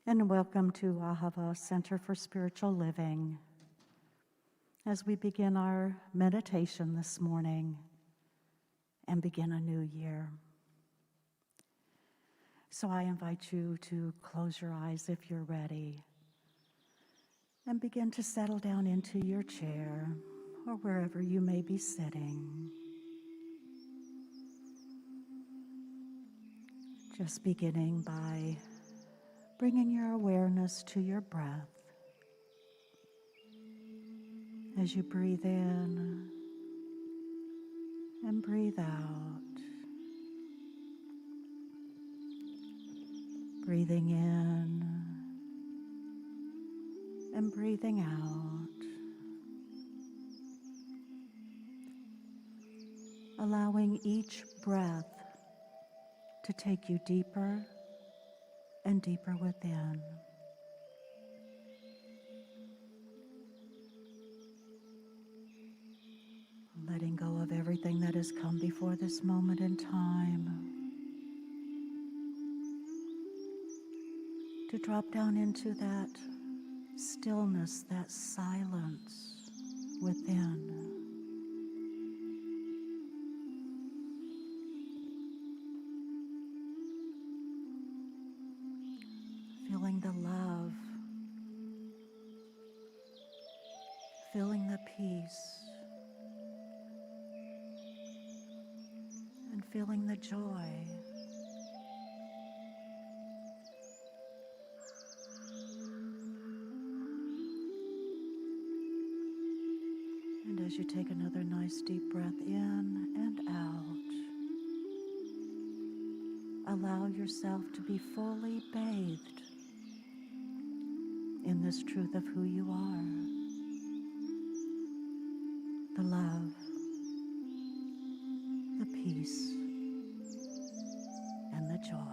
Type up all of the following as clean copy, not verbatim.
and welcome to Ahava Center for Spiritual Living. As we begin our meditation this morning and begin a new year. So I invite you to close your eyes if you're ready and begin to settle down into your chair or wherever you may be sitting. Just beginning by bringing your awareness to your breath. As you breathe in and breathe out. Breathing in and breathing out. Allowing each breath to take you deeper and deeper within. Letting go of everything that has come before this moment in time. To drop down into that stillness, that silence within. Feeling the love, feeling the peace, and feeling the joy. And as you take another nice deep breath in and out, allow yourself to be fully bathed in this truth of who you are. The love, the peace, and the joy.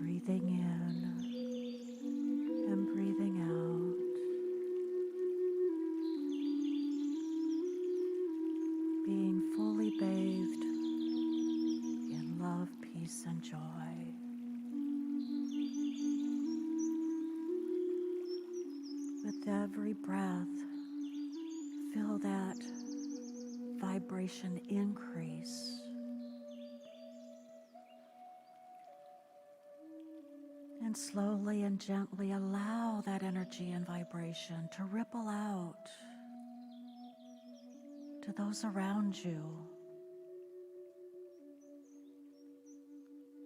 Breathing in and breathing out. Being fully bathed in love, peace, and joy. With every breath, feel that vibration increase. And slowly and gently allow that energy and vibration to ripple out to those around you,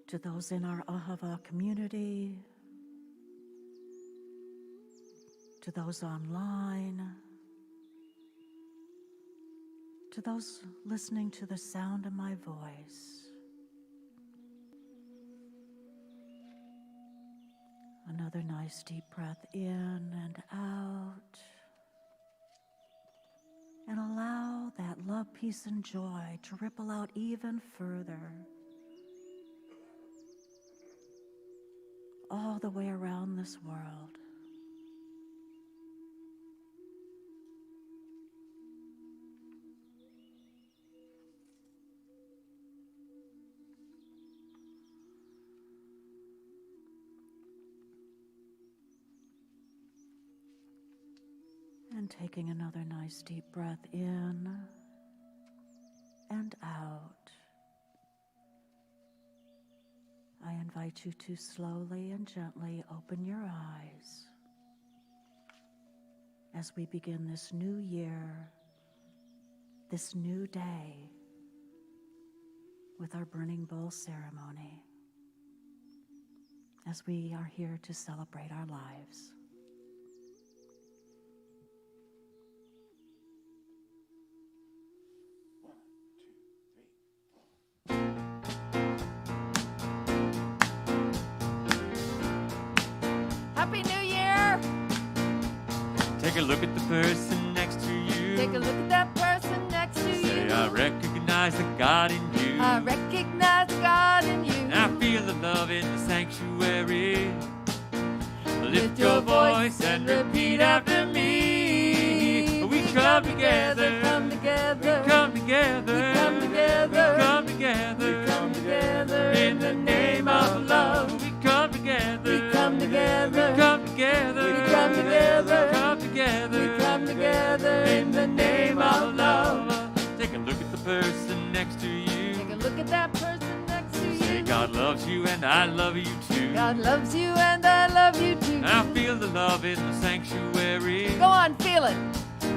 to those in our Ahava community, to those online, to those listening to the sound of my voice. Another nice deep breath in and out. And allow that love, peace, and joy to ripple out even further. All the way around this world. And taking another nice deep breath in and out. I invite you to slowly and gently open your eyes as we begin this new year, this new day, with our burning bowl ceremony, as we are here to celebrate our lives. Happy New Year! Take a look at the person next to you. Take a look at that person next to you. Say, I recognize the God in you. I recognize God in you. And I feel the love in the sanctuary. Lift your voice and repeat after me. We come together. Come together. We come together. We come together. We come together. We come together. In the name of love. We come together. We come together. We come together. We come together. Come together. We come together. In the name of love. Take a look at the person next to you. Take a look at that person next to you and I love you too. God loves you and I love you too. I feel the love in the sanctuary. Go on, feel it.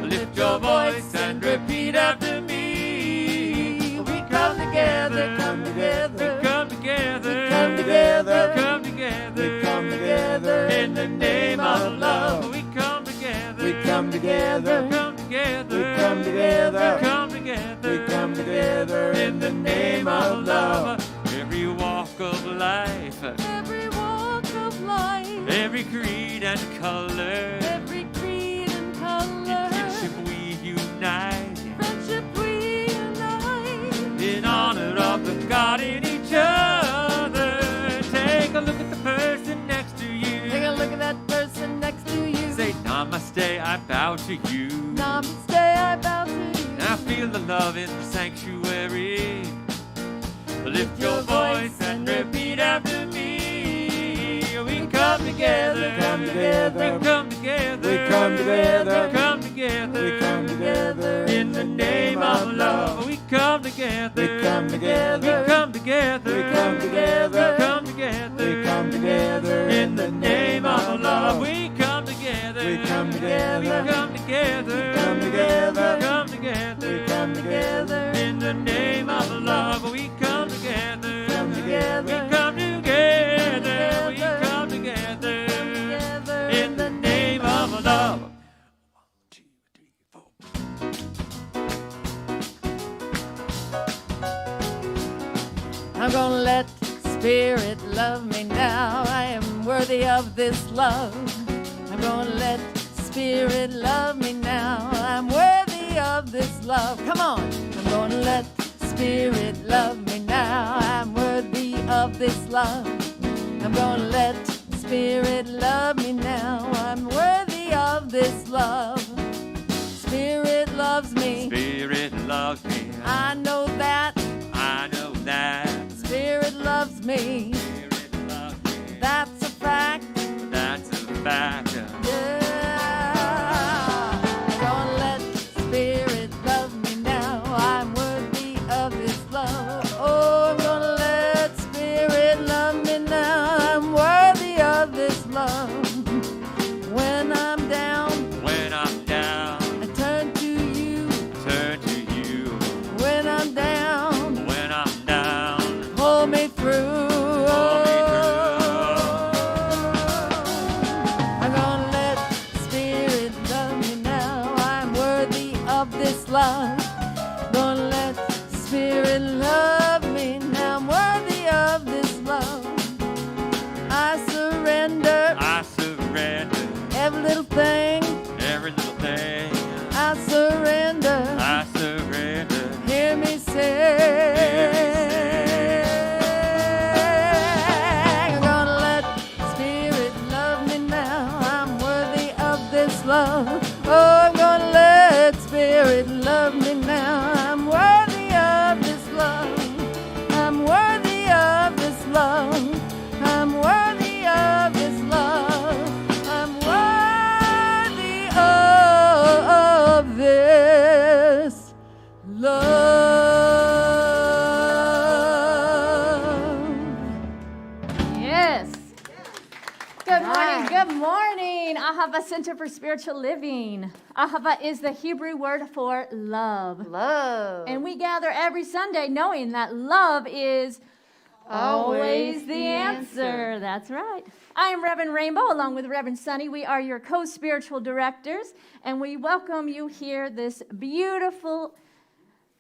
Lift your voice and repeat after me. We come together, come together. We come together. Come together. Come together. We come together. In the name of love. We come together. We come together. Come together. We come together. Come together. We come together. In the name of love. Every walk of life. Every walk of life. Every creed and color. Every creed and color. In friendship we unite. Friendship we unite. In honor of the God in each other. Take a look at the person next to you. Take a look at that person next to you. Say namaste, I bow to you. Namaste, I bow to you. I feel the love in the sanctuary. Lift your voice and repeat after me. We come together. Come together. We come together. We come together. We come together. We come together. In the name of love. We come together. We come together. We come together. We come together. We come together. We come together. In the name of love. We come together. We come together. We come together. Come together. Come together. We come together. In the name of love. We come together. Come together. We come together. We come together. In the name of love. 1, 2, 3, 4. I'm gonna let Spirit love me now. I am worthy of this love. I'm gonna let Spirit love me now. I'm worthy of this love. Come on. I'm gonna let Spirit love me now. I'm worthy of this love. I'm gonna let Spirit love me now. I'm worthy of this love. Spirit loves me. Spirit loves me. I know that. I know that. Spirit loves me. Spirit loves me. That's a fact. That's a fact. Yeah. I'm gonna let Spirit love me now. I'm worthy of His love. Oh, I'm gonna let Spirit love me now. I'm worthy of this love. When I'm down, I turn to you. When I'm down, hold me through. I'm gonna let Spirit love me now. I'm worthy of this love. Gonna let Spirit love me now. I'm worthy of this love. I surrender every little thing. I surrender. Hear me say. I'm gonna let Spirit love me now. I'm worthy of this love. Oh, I'm gonna let Spirit love me now. I'm worthy of this love. I'm worthy of this love. I'm worthy of this love. I'm worthy of this love. Yes. Good morning. Good morning. Ahava Center for Spiritual Living. Ahava is the Hebrew word for love. Love. And we gather every Sunday knowing that love is always the answer. That's right. I am Reverend Rainbow along with Reverend Soni. We are your co-spiritual directors, and we welcome you here this beautiful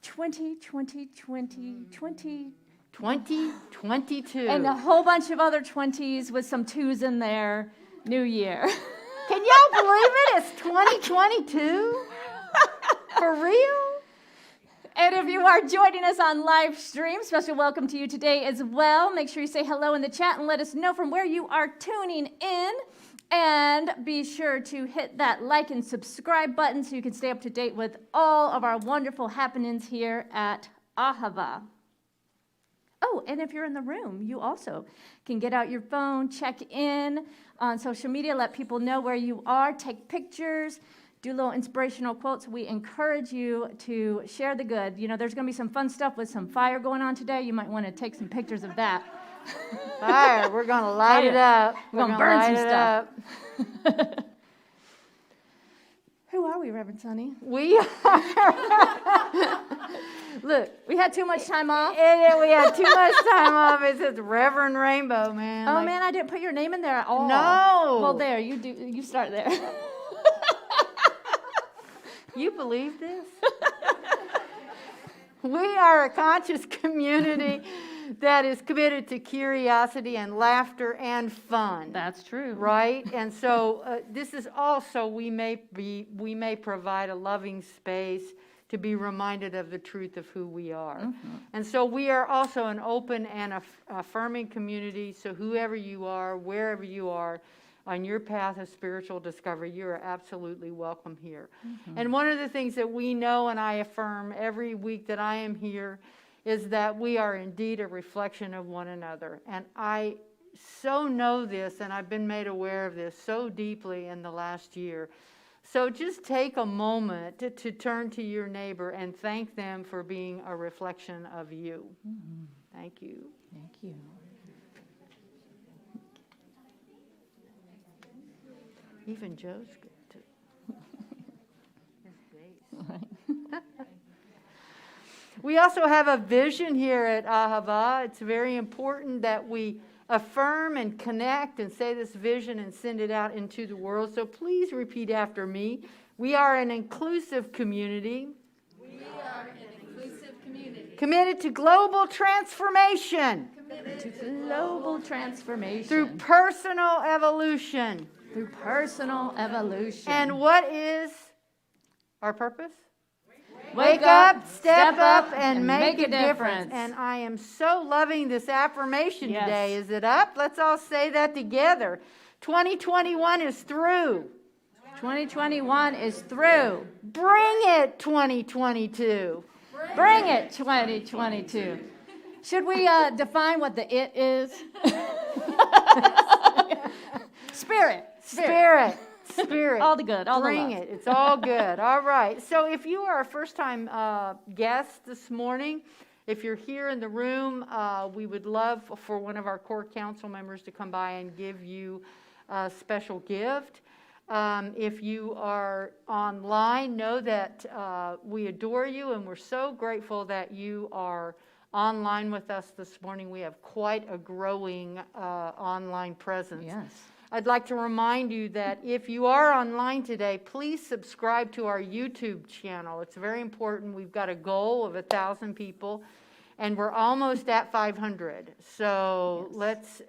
2022. and a whole bunch of other 20s with some 2s in there, New Year. Can y'all believe it? It's 2022? For real? And if you are joining us on live stream, special welcome to you today as well. Make sure you say hello in the chat and let us know from where you are tuning in. And be sure to hit that like and subscribe button so you can stay up to date with all of our wonderful happenings here at Ahava. Oh, and if you're in the room, you also can get out your phone, check in on social media, let people know where you are, take pictures, do little inspirational quotes. We encourage you to share the good. You know, there's going to be some fun stuff with some fire going on today. You might want to take some pictures of that Fire. We're going to light it up. We're gonna burn some light it stuff. up. Who are we, Reverend Soni? We are. Look, We had too much time off. we had too much time off. It says Reverend Rainbow, man. Oh Like, man, I didn't put your name in there at all. No. Well, there you do. You start there. You believe this? We are a conscious community that is committed to curiosity and laughter and fun. That's true. Right? And so this is also, we may provide a loving space to be reminded of the truth of who we are. Mm-hmm. And so we are also an open and affirming community. So whoever you are, wherever you are, on your path of spiritual discovery, you are absolutely welcome here. Mm-hmm. And one of the things that we know, and I affirm every week that I am here, is that we are indeed a reflection of one another. And I so know this, and I've been made aware of this so deeply in the last year. So just take a moment to turn to your neighbor and thank them for being a reflection of you. Mm-hmm. Thank you. Thank you. Even Joe's good too. His face. We also have a vision here at Ahava. It's very important that we affirm and connect and say this vision and send it out into the world. So please repeat after me. We are an inclusive community. We are an inclusive community. Committed to global transformation. Committed To global transformation. Through personal evolution. Through personal evolution. And what is our purpose? Wake up, step up, and make a difference. And I am so loving this affirmation Yes. today. Is it up? Let's all say that together. 2021 is through. 2021 is through. Bring it, 2022. Bring it, 2022. Should we define what the it is? Spirit. Spirit. All the good, all the Bring love. it. It's all good. All right. So if you are a first-time guest this morning, if you're here in the room, we would love for one of our core council members to come by and give you a special gift. If you are online, know that we adore you and we're so grateful that you are online with us this morning. We have quite a growing online presence. Yes. I'd like to remind you that if you are online today, please subscribe to our YouTube channel. It's very important. We've got a goal of 1,000 people, and we're almost at 500. So let's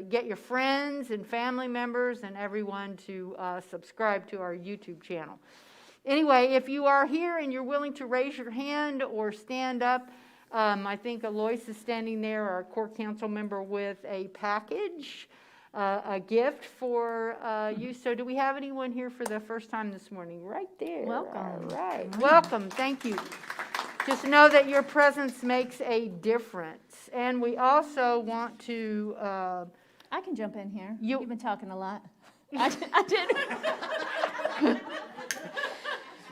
get your friends and family members and everyone to subscribe to our YouTube channel. Anyway, if you are here and you're willing to raise your hand or stand up, I think Alois is standing there, our core council member, with a package. A gift for you. So do we have anyone here for the first time this morning? Right there. Welcome. All right. Welcome. Thank you. Just know that your presence makes a difference. And we also want to... I can jump in here. You- You've been talking a lot. I did.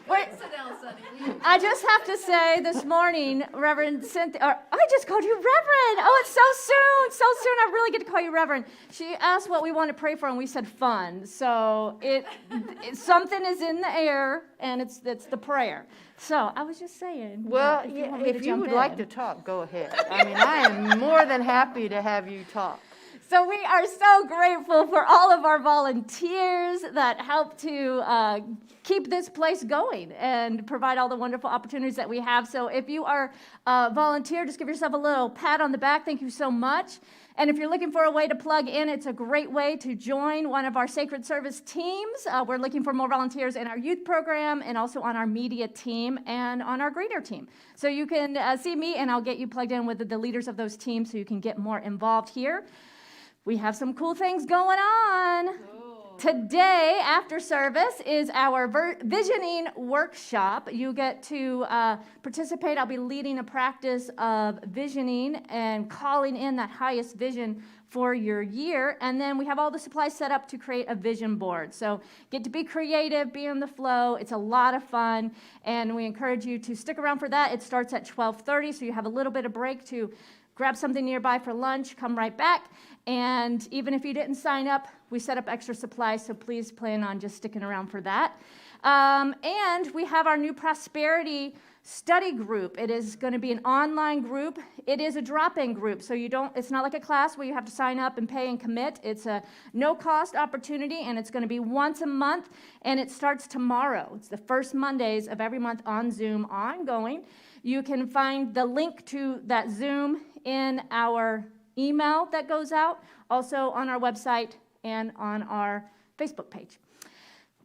Wait. Sit down, Soni. I just have to say this morning, Reverend Cynthia, or I just called you Reverend. Oh, it's so soon. I really get to call you Reverend. She asked what we want to pray for, and we said fun. So something is in the air, and it's the prayer. So I was just saying. Well, if you, want me to if you jump would in. like to talk, go ahead. I mean, I am more than happy to have you talk. So we are so grateful for all of our volunteers that help to keep this place going and provide all the wonderful opportunities that we have. So if you are a volunteer, just give yourself a little pat on the back. Thank you so much. And if you're looking for a way to plug in, it's a great way to join one of our Sacred Service teams. We're looking for more volunteers in our youth program and also on our media team and on our greeter team. So you can see me, and I'll get you plugged in with the leaders of those teams so you can get more involved here. We have some cool things going on. Today, after service, is our visioning workshop. You get to participate. I'll be leading a practice of visioning and calling in that highest vision for your year. And then we have all the supplies set up to create a vision board. So get to be creative, be in the flow. It's a lot of fun. And we encourage you to stick around for that. It starts at 12:30, so you have a little bit of break to grab something nearby for lunch, come right back. And even if you didn't sign up, we set up extra supplies, so please plan on just sticking around for that. And we have our new prosperity study group. It is going to be an online group. It is a drop-in group, so it's not like a class where you have to sign up and pay and commit. It's a no-cost opportunity, and it's going to be once a month, and it starts tomorrow. It's the first Mondays of every month on Zoom, ongoing. You can find the link to that Zoom in our email that goes out, also on our website and on our Facebook page.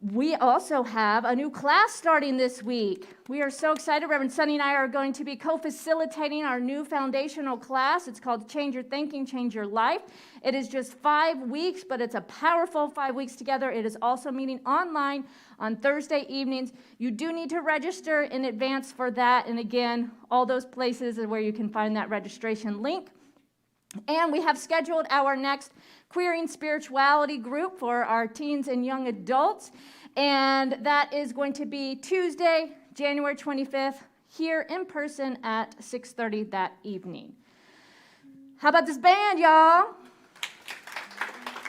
We also have a new class starting this week. We are so excited. Reverend Soni and I are going to be co-facilitating our new foundational class. It's called Change Your Thinking, Change Your Life. It is just 5 weeks, but it's a powerful 5 weeks together. It is also meeting online on Thursday evenings. You do need to register in advance for that. And again, all those places are where you can find that registration link. And we have scheduled our next Queering Spirituality group for our teens and young adults. And that is going to be Tuesday, January 25th, here in person at 6:30 that evening. How about this band, y'all?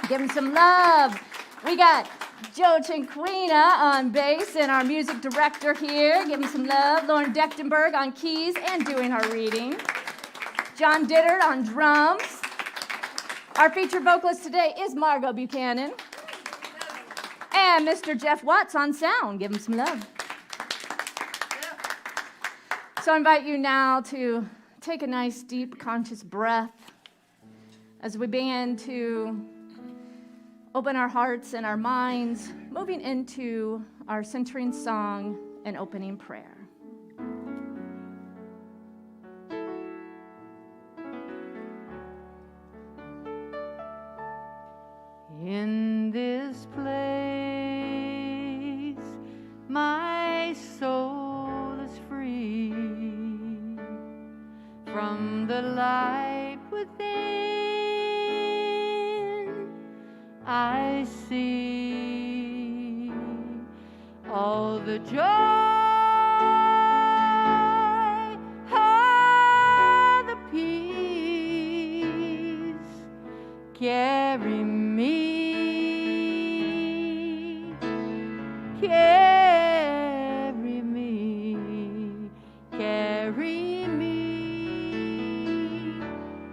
Give them some love. We got Joe Cinquina on bass and our music director here. Give him some love. Lauren Dechtenberg on keys and doing our reading. John Dittert on drums. Our featured vocalist today is Margot Buchanan. And Mr. Jeff Watts on sound. Give him some love. So I invite you now to take a nice, deep, conscious breath as we begin to open our hearts and our minds, moving into our centering song and opening prayer. In this place, my soul is free from the light within. I see all the joy of the peace. Carry me. Carry me, carry me,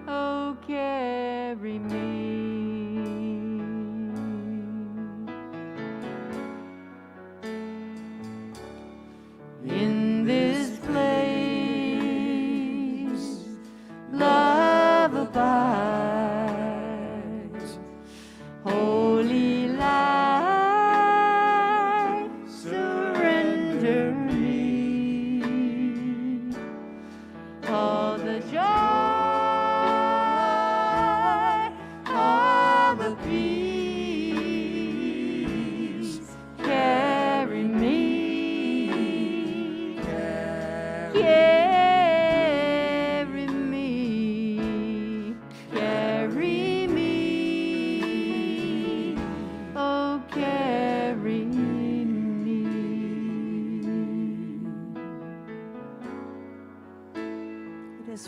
oh, carry me. In this place, love abides, holy light.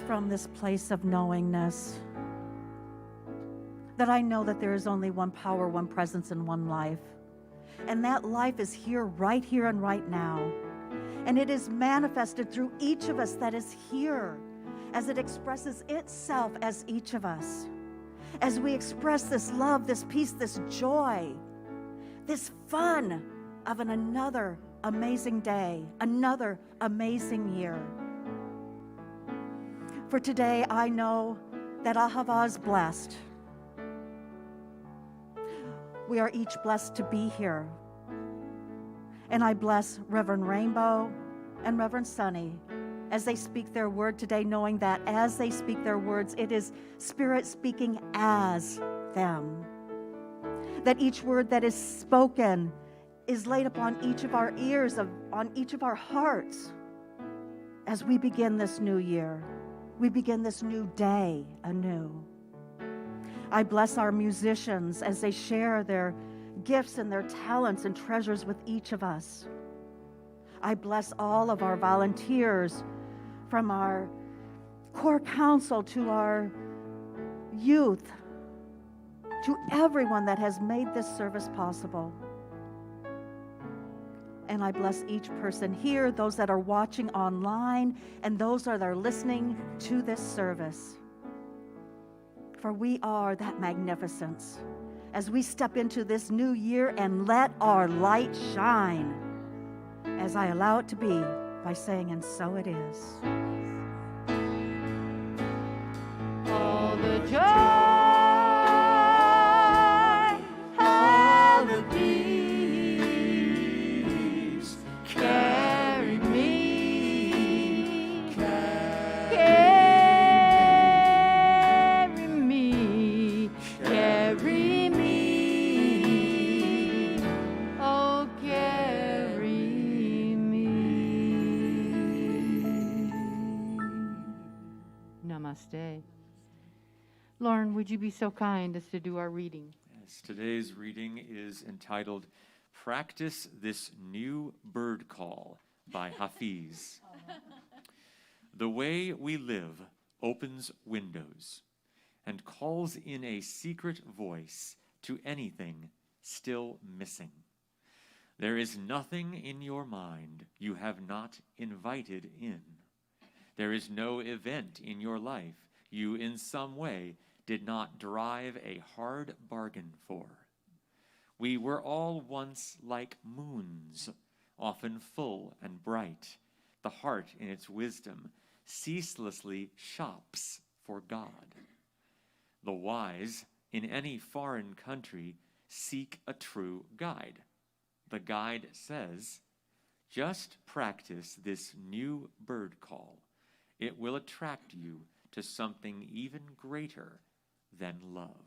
From this place of knowingness that I know that there is only one power, one presence, and one life. And that life is here and right now. And it is manifested through each of us that is here as it expresses itself as each of us. As we express this love, this peace, this joy, this fun of another amazing day, another amazing year. For today, I know that Ahava is blessed. We are each blessed to be here. And I bless Reverend Rainbow and Reverend Soni as they speak their word today, knowing that as they speak their words, it is Spirit speaking as them. That each word that is spoken is laid upon each of our ears, on each of our hearts as we begin this new year. We begin this new day anew. I bless our musicians as they share their gifts and their talents and treasures with each of us. I bless all of our volunteers, from our core counsel, to our youth, to everyone that has made this service possible. And I bless each person here, those that are watching online, and those that are listening to this service. For we are that magnificence as we step into this new year, and let our light shine, as I allow it to be, by saying, and so it is. All the joy, all the peace, carry me, carry me, carry me, oh, carry me. Namaste. Lauren, would you be so kind as to do our reading? Yes, today's reading is entitled Practice This New Bird Call by Hafiz. The way we live opens windows and calls in a secret voice to anything still missing. There is nothing in your mind you have not invited in. There is no event in your life you in some way did not drive a hard bargain for. We were all once like moons, often full and bright. The heart in its wisdom ceaselessly shops for God. The wise in any foreign country seek a true guide. The guide says, just practice this new bird call. It will attract you to something even greater than love.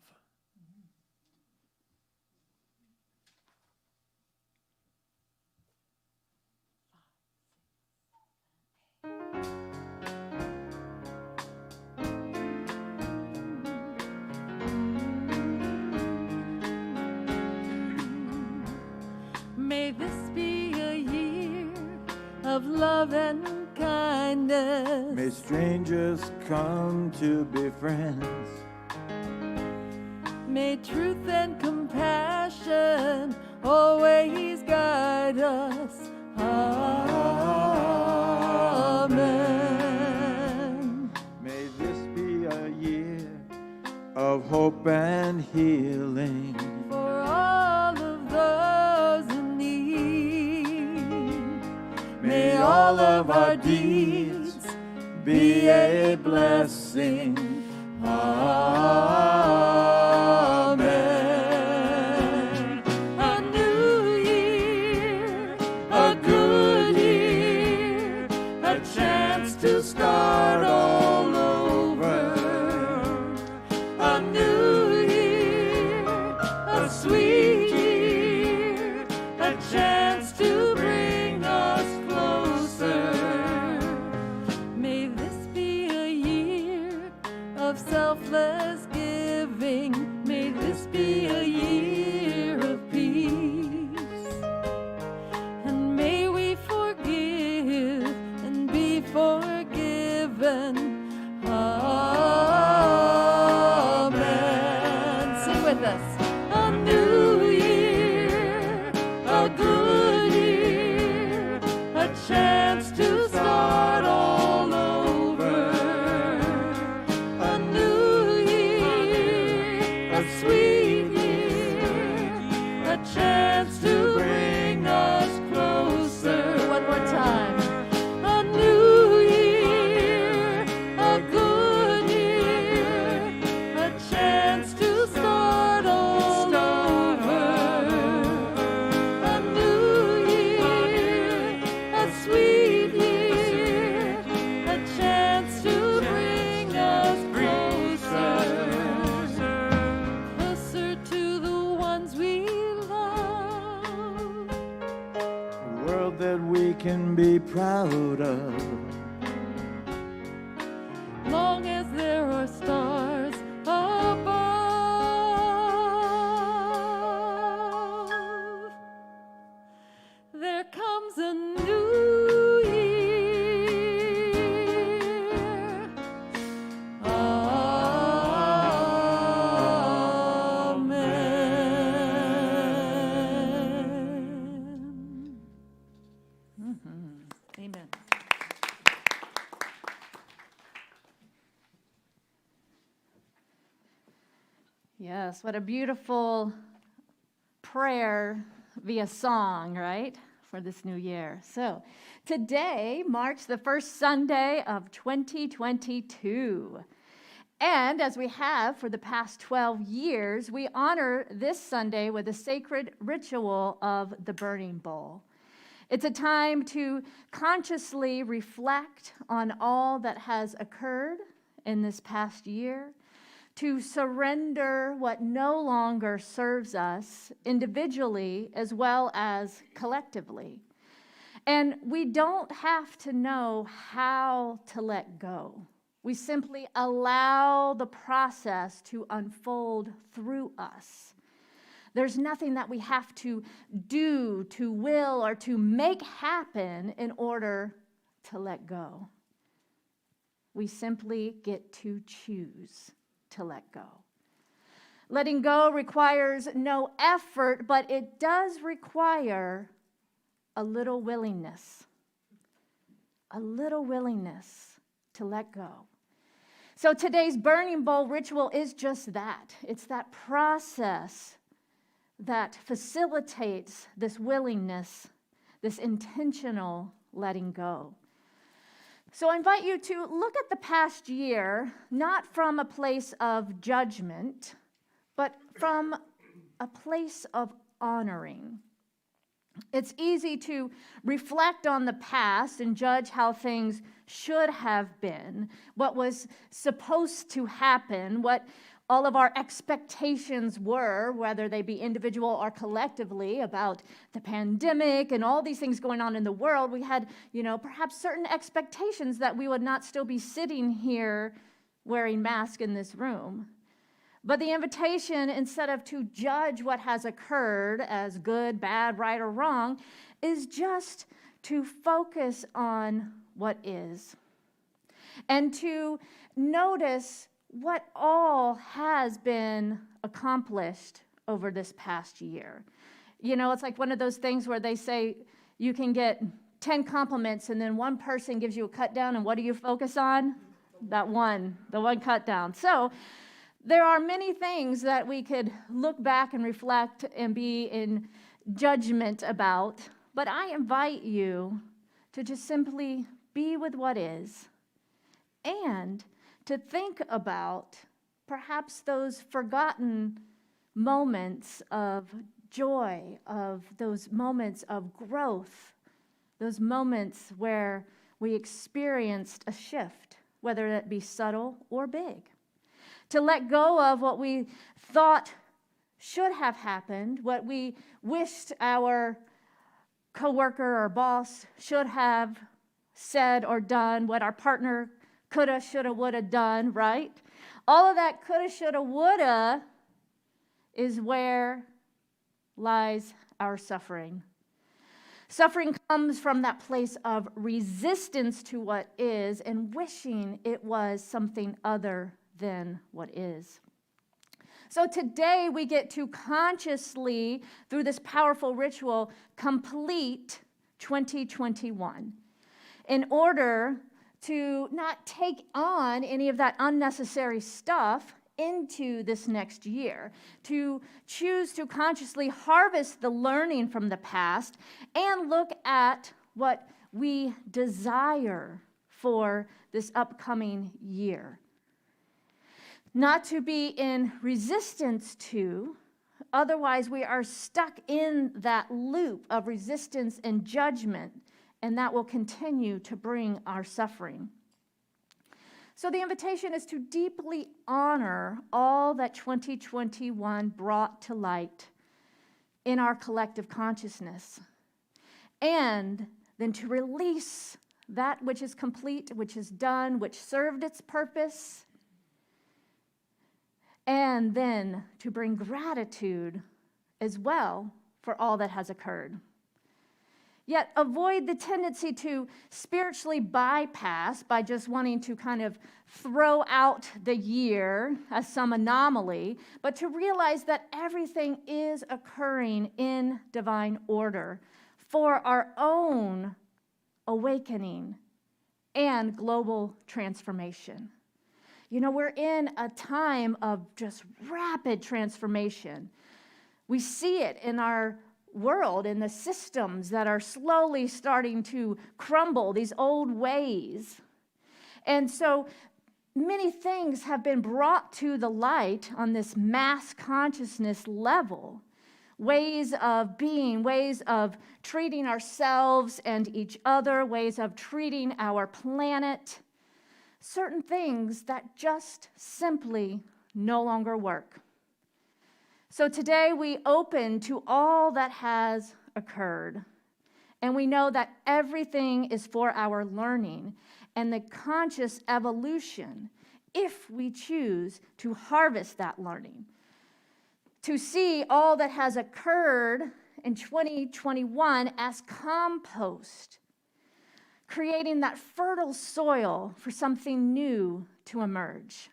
May this be a year of love and kindness. May strangers come to be friends. May truth and compassion always guide us. Amen. May this be a year of hope and healing. For all of those in need, May all of our deeds be a blessing. Amen. a new year, A good year, a chance to start all over. a new year, a sweet year, a chance to bring us closer. May this be a year of selfless giving. May this be a year of peace. And may we forgive and be forgiven. Amen. Sing with us. A new year, a good year, a chance to start all over. A new year, a sweet year, a chance to bring us closer. One more time. A new year, a good year, a chance to start all over. A new year, a sweet year, a chance to bring us closer to the ones we love. A world that we can be proud of. Long as there are stars above, there comes a new year. Yes, what a beautiful prayer via song, right, for this new year. So today marks the first Sunday of 2022. And as we have for the past 12 years, we honor this Sunday with a sacred ritual of the burning bowl. It's a time to consciously reflect on all that has occurred in this past year, to surrender what no longer serves us individually as well as collectively. And we don't have to know how to let go. We simply allow the process to unfold through us. There's nothing that we have to do, to will, or to make happen in order to let go. We simply get to choose to let go. Letting go requires no effort, but it does require a little willingness. A little willingness to let go. So today's burning bowl ritual is just that. It's that process that facilitates this willingness, this intentional letting go. So I invite you to look at the past year, not from a place of judgment, but from a place of honoring. It's easy to reflect on the past and judge how things should have been, what was supposed to happen, what all of our expectations were, whether they be individual or collectively, about the pandemic and all these things going on in the world. We had, perhaps certain expectations that we would not still be sitting here wearing masks in this room. But the invitation, instead of to judge what has occurred as good, bad, right, or wrong, is just to focus on what is and to notice what all has been accomplished over this past year. It's like one of those things where they say you can get 10 compliments and then one person gives you a cut down, and what do you focus on? The one cut down. So there are many things that we could look back and reflect and be in judgment about, but I invite you to just simply be with what is and to think about perhaps those forgotten moments of joy, of those moments of growth, those moments where we experienced a shift, whether it be subtle or big. To let go of what we thought should have happened, what we wished our coworker or boss should have said or done, what our partner coulda, shoulda, woulda done, right? All of that coulda, shoulda, woulda is where lies our suffering. Suffering comes from that place of resistance to what is and wishing it was something other than what is. So today we get to consciously, through this powerful ritual, complete 2021 in order to not take on any of that unnecessary stuff into this next year, to choose to consciously harvest the learning from the past and look at what we desire for this upcoming year. Not to be in resistance to, otherwise we are stuck in that loop of resistance and judgment, and that will continue to bring our suffering. So the invitation is to deeply honor all that 2021 brought to light in our collective consciousness, and then to release that which is complete, which is done, which served its purpose, and then to bring gratitude as well for all that has occurred. Yet avoid the tendency to spiritually bypass by just wanting to kind of throw out the year as some anomaly, but to realize that everything is occurring in divine order for our own awakening and global transformation. You know, we're in a time of just rapid transformation. We see it in our world, in the systems that are slowly starting to crumble, these old ways. And so many things have been brought to the light on this mass consciousness level. Ways of being, ways of treating ourselves and each other, ways of treating our planet. Certain things that just simply no longer work. So today we open to all that has occurred. And we know that everything is for our learning and the conscious evolution if we choose to harvest that learning. To see all that has occurred in 2021 as compost, creating that fertile soil for something new to emerge,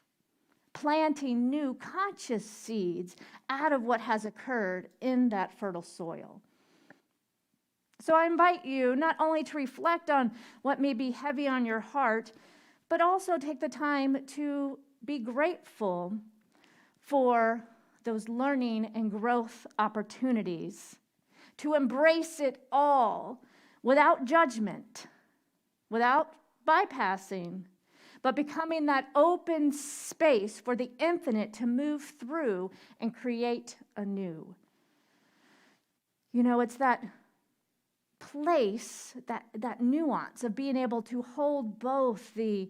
planting new conscious seeds out of what has occurred in that fertile soil. So I invite you not only to reflect on what may be heavy on your heart, but also take the time to be grateful for those learning and growth opportunities, to embrace it all without judgment, without bypassing, but becoming that open space for the infinite to move through and create anew. You know, it's that place, that nuance of being able to hold both the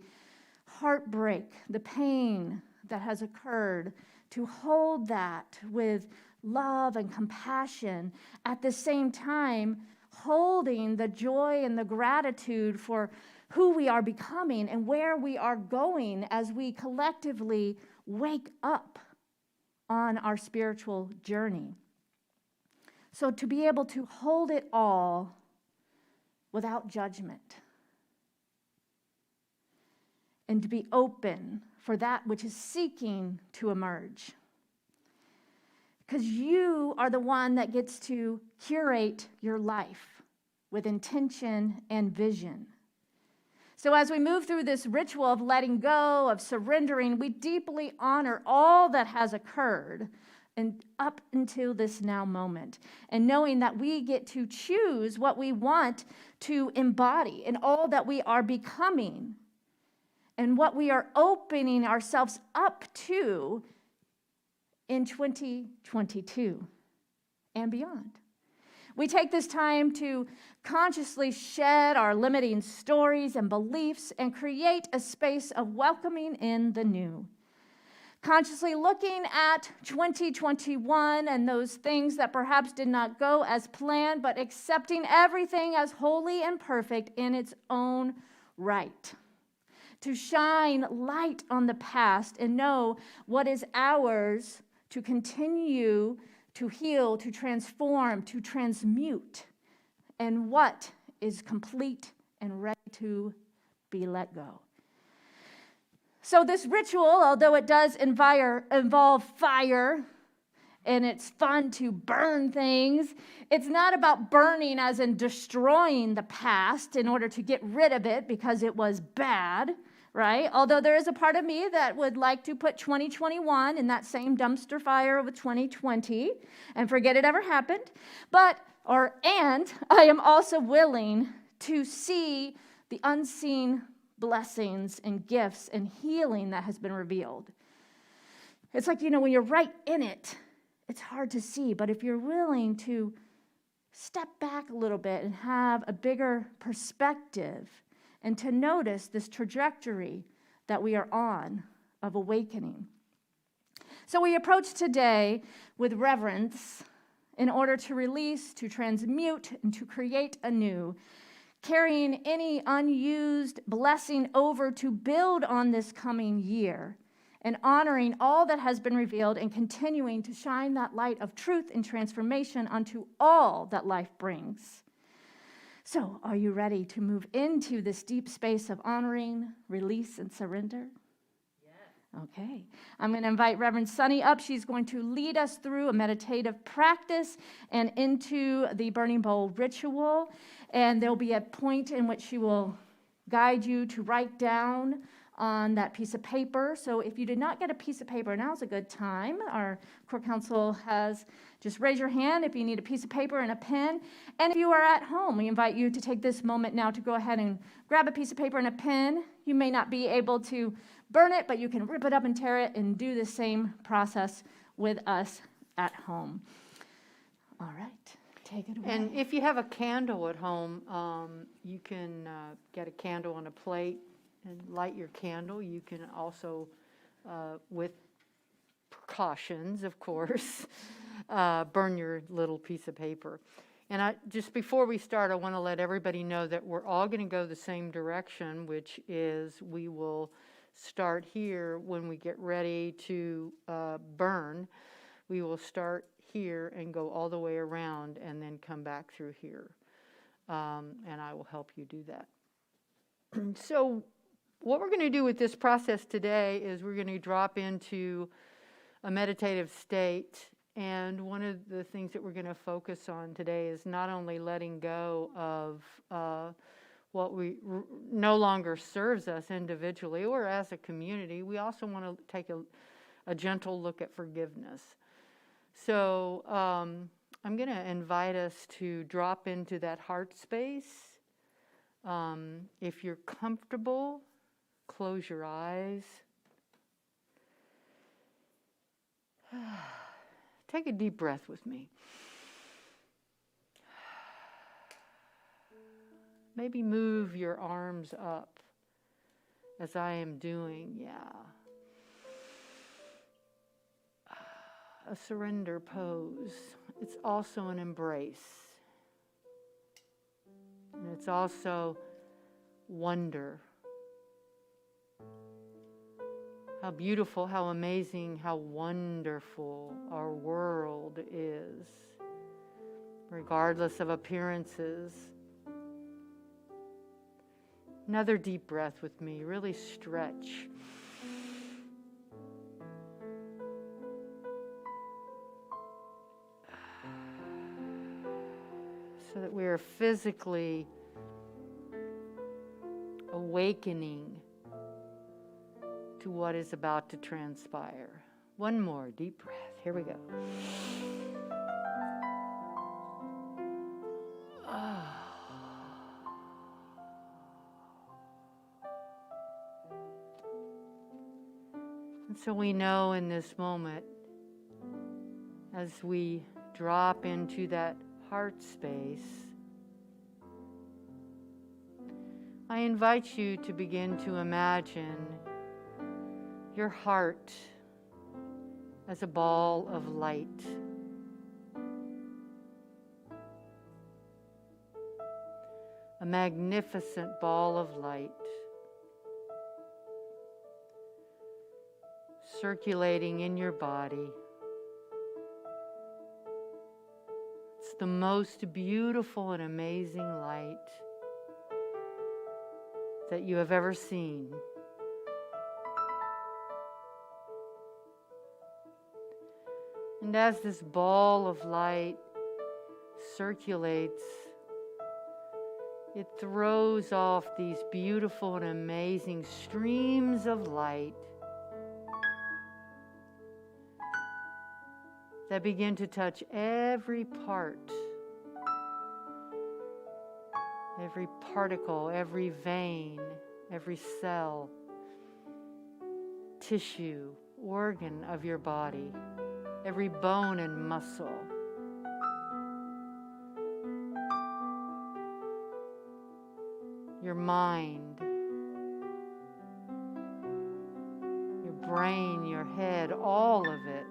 heartbreak, the pain that has occurred, to hold that with love and compassion, at the same time holding the joy and the gratitude for who we are becoming and where we are going as we collectively wake up on our spiritual journey. So to be able to hold it all without judgment, and to be open for that which is seeking to emerge. Because you are the one that gets to curate your life with intention and vision. So as we move through this ritual of letting go, of surrendering, we deeply honor all that has occurred and up until this now moment, and knowing that we get to choose what we want to embody in all that we are becoming and what we are opening ourselves up to in 2022 and beyond. We take this time to consciously shed our limiting stories and beliefs and create a space of welcoming in the new. Consciously looking at 2021 and those things that perhaps did not go as planned, but accepting everything as holy and perfect in its own right. To shine light on the past and know what is ours to continue to heal, to transform, to transmute, and what is complete and ready to be let go. So this ritual, although it does involve fire, and it's fun to burn things, it's not about burning as in destroying the past in order to get rid of it because it was bad, right? Although there is a part of me that would like to put 2021 in that same dumpster fire with 2020 and forget it ever happened. And I am also willing to see the unseen blessings and gifts and healing that has been revealed. It's like, when you're right in it, it's hard to see. But if you're willing to step back a little bit and have a bigger perspective and to notice this trajectory that we are on of awakening. So we approach today with reverence in order to release, to transmute, and to create anew, carrying any unused blessing over to build on this coming year, and honoring all that has been revealed and continuing to shine that light of truth and transformation onto all that life brings. So, are you ready to move into this deep space of honoring, release, and surrender? Yes. Okay. I'm going to invite Reverend Soni up. She's going to lead us through a meditative practice and into the burning bowl ritual. And there'll be a point in which she will guide you to write down on that piece of paper. So if you did not get a piece of paper, now's a good time. Our core counsel has, just raise your hand if you need a piece of paper and a pen. And if you are at home, we invite you to take this moment now to go ahead and grab a piece of paper and a pen. You may not be able to burn it, but you can rip it up and tear it and do the same process with us at home. All right. Take it away. And if you have a candle at home, you can get a candle on a plate and light your candle. You can also, with precautions, of course, burn your little piece of paper. And just before we start, I want to let everybody know that we're all going to go the same direction, which is we will start here when we get ready to burn. We will start here and go all the way around and then come back through here. And I will help you do that. So what we're going to do with this process today is we're going to drop into a meditative state. And one of the things that we're going to focus on today is not only letting go of what no longer serves us individually or as a community, we also want to take a gentle look at forgiveness. So I'm going to invite us to drop into that heart space. If you're comfortable, close your eyes. Take a deep breath with me. Maybe move your arms up as I am doing. Yeah. A surrender pose. It's also an embrace. And it's also wonder. How beautiful, how amazing, how wonderful our world is, regardless of appearances. Another deep breath with me. Really stretch. So that we are physically awakening to what is about to transpire. One more deep breath. Here we go. And so we know in this moment, as we drop into that heart space, I invite you to begin to imagine your heart as a ball of light. A magnificent ball of light circulating in your body. It's the most beautiful and amazing light that you have ever seen. And as this ball of light circulates, it throws off these beautiful and amazing streams of light that begin to touch every part, every particle, every vein, every cell, tissue, organ of your body, every bone and muscle. Your mind, your brain, your head, all of it.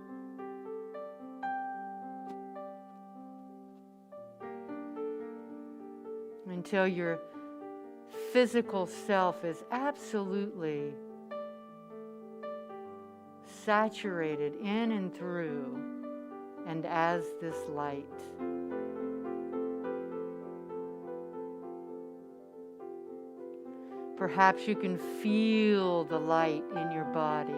Until your physical self is absolutely saturated in and through and as this light. Perhaps you can feel the light in your body.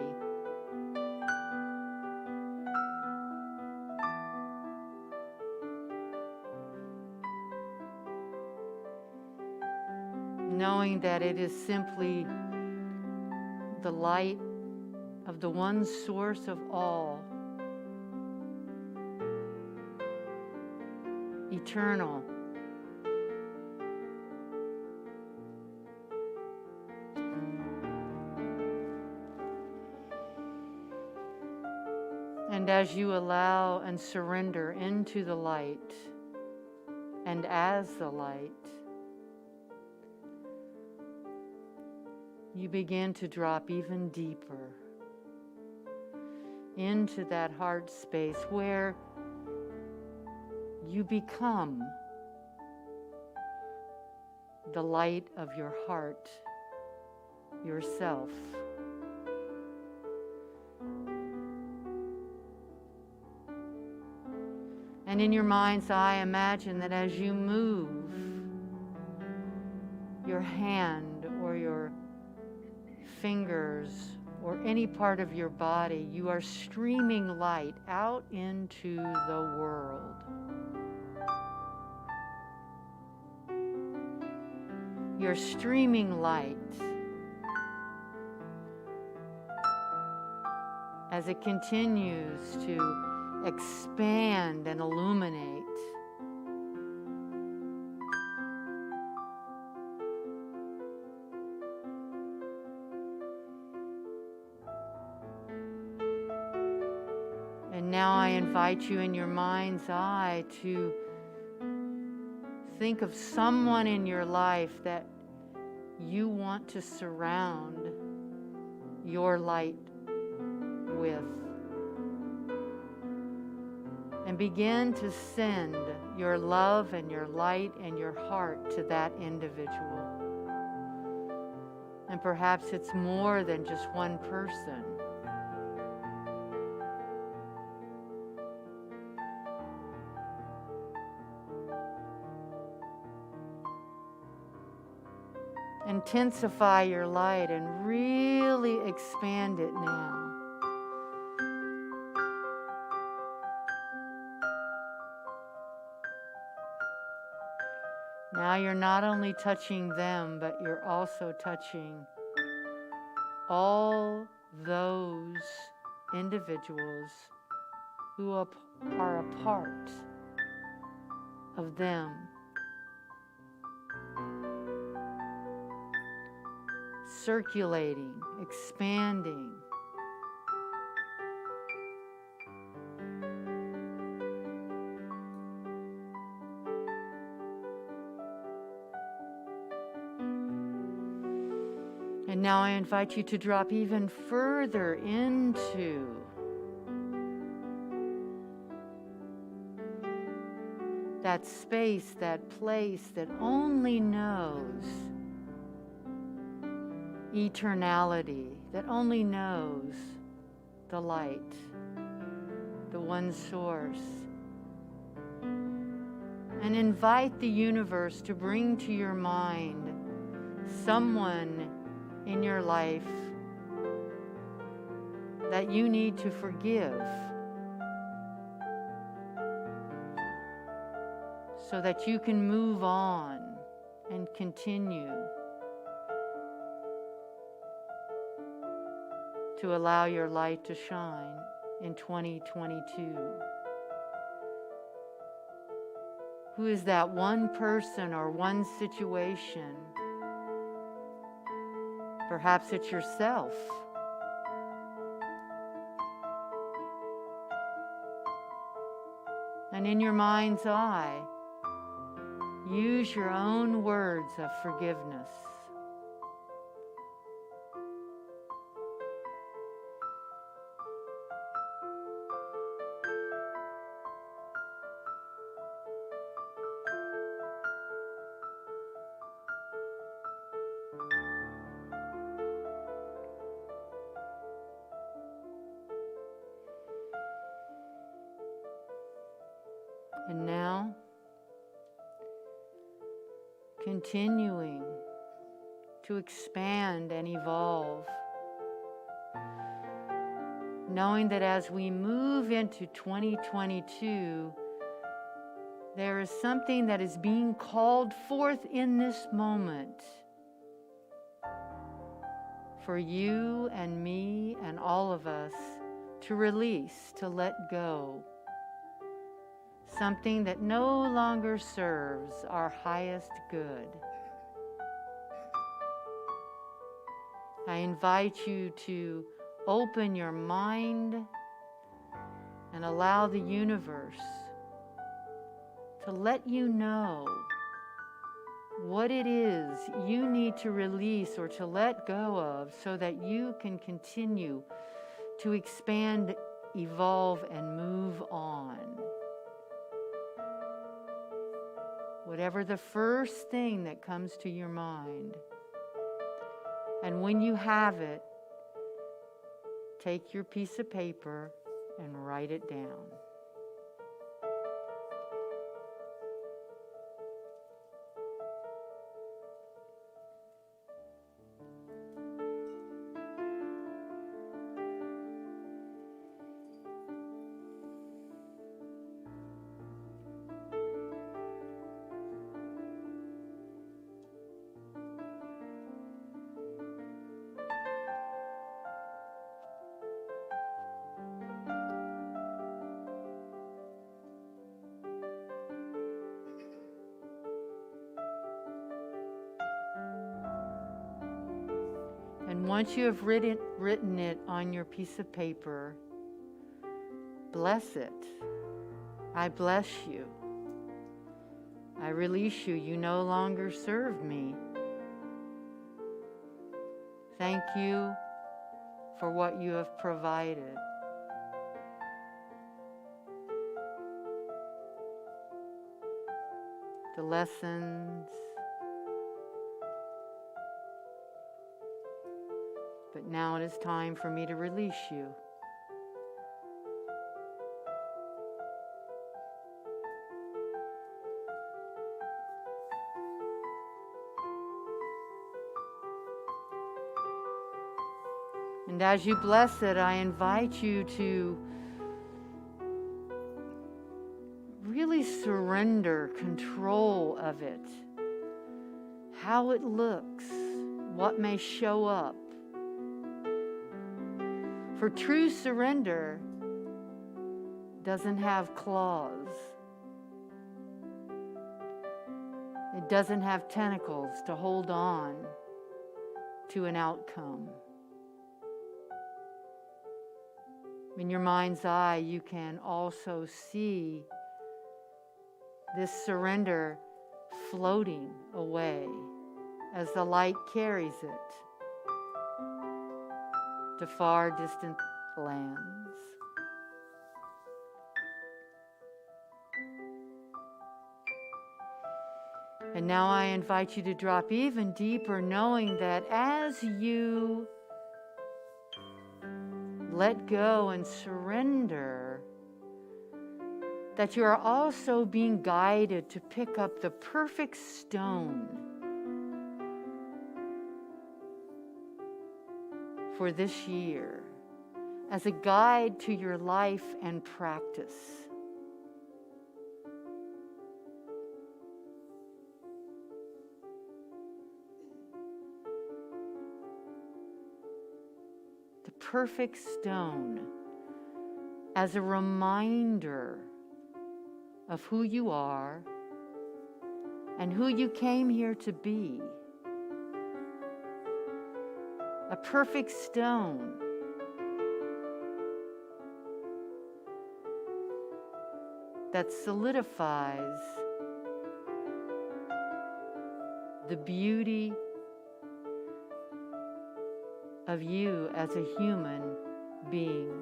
Knowing that it is simply the light of the one source of all, eternal, and as you allow and surrender into the light, and as the light, you begin to drop even deeper into that heart space where you become the light of your heart, yourself. And in your mind's eye, imagine that as you move your hand or your fingers or any part of your body, you are streaming light out into the world. You're streaming light as it continues to expand and illuminate. And now I invite you in your mind's eye to think of someone in your life that you want to surround your light with. And begin to send your love and your light and your heart to that individual. And perhaps it's more than just one person. Intensify your light and really expand it now. Now you're not only touching them, but you're also touching all those individuals who are a part of them. Circulating, expanding. And now I invite you to drop even further into that space, that place that only knows eternality, that only knows the light, the one source. And invite the universe to bring to your mind someone in your life that you need to forgive so that you can move on and continue to allow your light to shine in 2022. Who is that one person or one situation? Perhaps it's yourself. And in your mind's eye, use your own words of forgiveness. And now, continuing to expand and evolve, knowing that as we move into 2022, there is something that is being called forth in this moment for you and me and all of us to release, to let go. Something that no longer serves our highest good. I invite you to open your mind and allow the universe to let you know what it is you need to release or to let go of so that you can continue to expand, evolve, and move on. Whatever the first thing that comes to your mind. And when you have it, take your piece of paper and write it down. And once you have written it on your piece of paper, bless it. I bless you. I release you. You no longer serve me. Thank you for what you have provided. The lessons. But now it is time for me to release you. And as you bless it, I invite you to really surrender control of it. How it looks, what may show up. For true surrender doesn't have claws. It doesn't have tentacles to hold on to an outcome. In your mind's eye, you can also see this surrender floating away as the light carries it to far distant lands. And now I invite you to drop even deeper, knowing that as you let go and surrender, that you are also being guided to pick up the perfect stone for this year as a guide to your life and practice. The perfect stone as a reminder of who you are and who you came here to be. A perfect stone that solidifies the beauty of you as a human being.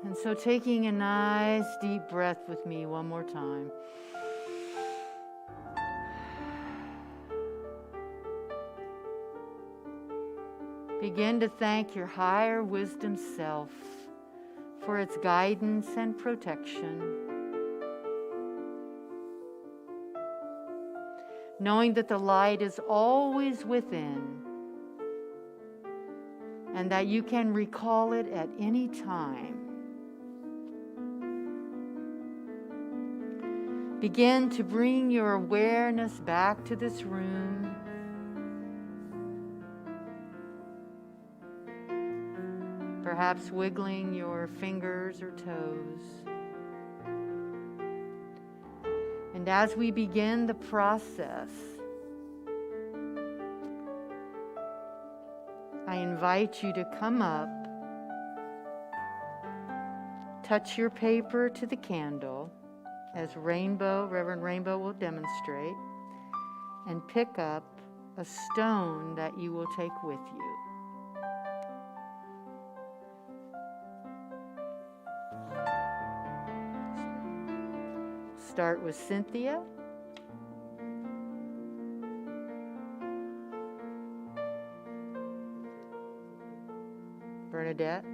And so taking a nice deep breath with me one more time. Begin to thank your higher wisdom self for its guidance and protection. Knowing that the light is always within and that you can recall it at any time. Begin to bring your awareness back to this room. Perhaps wiggling your fingers or toes. And as we begin the process, I invite you to come up, touch your paper to the candle, as Reverend Rainbow will demonstrate, and pick up a stone that you will take with you. Start with Cynthia. Bernadette.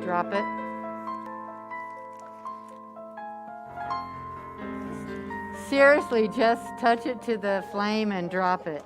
Drop it. Seriously, just touch it to the flame and drop it.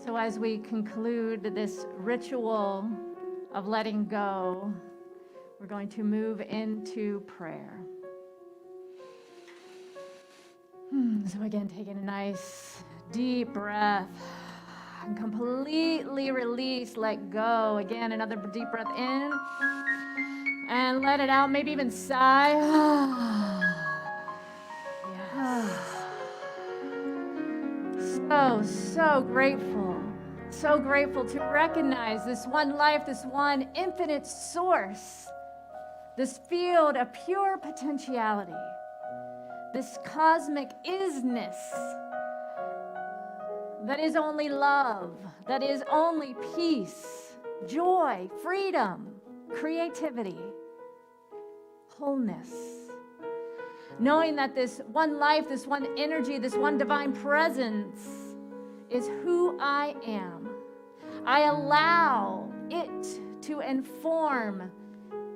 So as we conclude this ritual of letting go, we're going to move into prayer. So again, taking a nice deep breath and completely release, let go. Again, another deep breath in and let it out, maybe even sigh. Yes. Oh, so grateful. So grateful to recognize this one life, this one infinite source, this field of pure potentiality, this cosmic isness that is only love, that is only peace, joy, freedom, creativity, wholeness. Knowing that this one life, this one energy, this one divine presence is who I am. I allow it to inform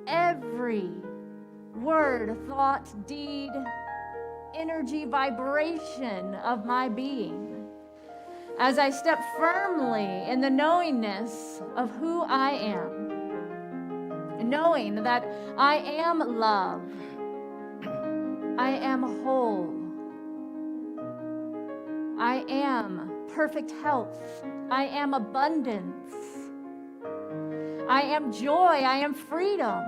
every word, thought, deed, energy, vibration of my being. As I step firmly in the knowingness of who I am, knowing that I am love, I am whole, I am perfect health, I am abundance, I am joy, I am freedom,